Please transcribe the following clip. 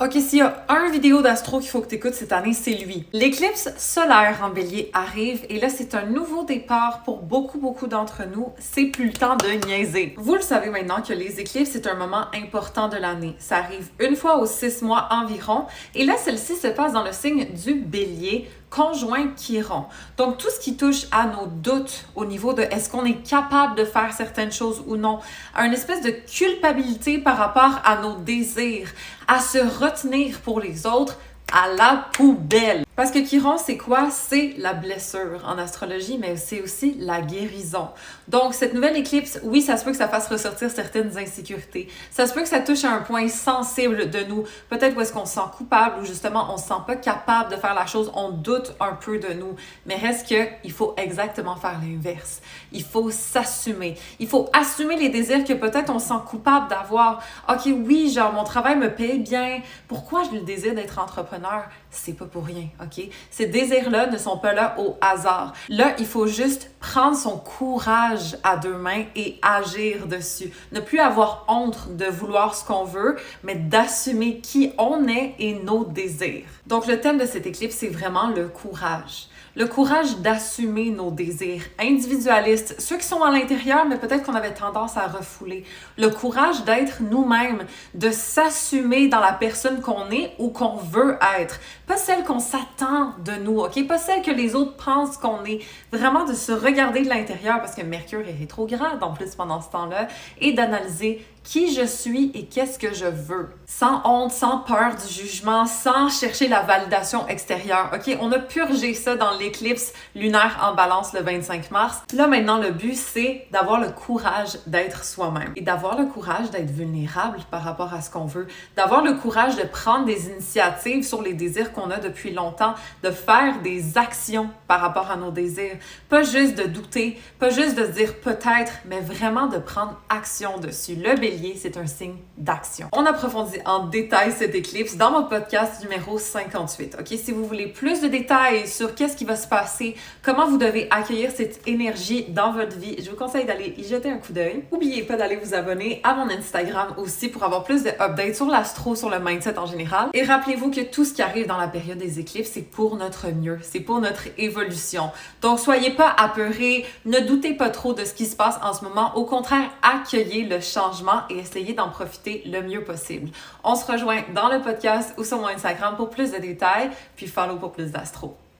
Ok, s'il y a un vidéo d'astro qu'il faut que tu écoutes cette année, c'est lui. L'éclipse solaire en bélier arrive et là, c'est un nouveau départ pour beaucoup d'entre nous. C'est plus le temps de niaiser. Vous le savez maintenant que les éclipses, c'est un moment important de l'année. Ça arrive une fois aux 6 mois environ et là, celle-ci se passe dans le signe du bélier, conjoint Chiron. Donc, tout ce qui touche à nos doutes au niveau de est-ce qu'on est capable de faire certaines choses ou non, à une espèce de culpabilité par rapport à nos désirs, à se retenir pour les autres, à la poubelle. Parce que Chiron, c'est quoi? C'est la blessure en astrologie, mais c'est aussi la guérison. Donc, cette nouvelle éclipse, oui, ça se peut que ça fasse ressortir certaines insécurités. Ça se peut que ça touche à un point sensible de nous. Peut-être où est-ce qu'on se sent coupable ou justement on se sent pas capable de faire la chose, on doute un peu de nous. Mais reste que il faut exactement faire l'inverse. Il faut s'assumer. Il faut assumer les désirs que peut-être on se sent coupable d'avoir. Ok, oui, genre mon travail me paye bien. Pourquoi j'ai le désir d'être entrepreneur? C'est pas pour rien, ok? Ces désirs-là ne sont pas là au hasard. Là, il faut juste prendre son courage à deux mains et agir dessus. Ne plus avoir honte de vouloir ce qu'on veut, mais d'assumer qui on est et nos désirs. Donc, le thème de cette éclipse, c'est vraiment le courage. Le courage d'assumer nos désirs individualistes, ceux qui sont à l'intérieur, mais peut-être qu'on avait tendance à refouler. Le courage d'être nous-mêmes, de s'assumer dans la personne qu'on est ou qu'on veut être. Pas celle qu'on s'attend de nous, ok? Pas celle que les autres pensent qu'on est. Vraiment de se regarder de l'intérieur, parce que Mercure est rétrograde en plus pendant ce temps-là, et d'analyser qui je suis et qu'est-ce que je veux. Sans honte, sans peur du jugement, sans chercher la validation extérieure. OK, on a purgé ça dans l'éclipse lunaire en balance le 25 mars. Là, maintenant, le but, c'est d'avoir le courage d'être soi-même et d'avoir le courage d'être vulnérable par rapport à ce qu'on veut, d'avoir le courage de prendre des initiatives sur les désirs qu'on a depuis longtemps, de faire des actions par rapport à nos désirs. Pas juste de douter, pas juste de se dire peut-être, mais vraiment de prendre action dessus. Le bélier, c'est un signe d'action. On approfondit en détail cette éclipse dans mon podcast numéro 58. OK? Si vous voulez plus de détails sur qu'est-ce qui va se passer, comment vous devez accueillir cette énergie dans votre vie, je vous conseille d'aller y jeter un coup d'œil. N'oubliez pas d'aller vous abonner à mon Instagram aussi pour avoir plus de updates sur l'astro, sur le mindset en général. Et rappelez-vous que tout ce qui arrive dans la période des éclipses, c'est pour notre mieux, c'est pour notre évolution. Donc, soyez pas apeurés, ne doutez pas trop de ce qui se passe en ce moment. Au contraire, accueillez le changement et essayez d'en profiter le mieux possible. On se rejoint dans le podcast ou sur mon Instagram pour plus de détails, puis follow pour plus d'astro.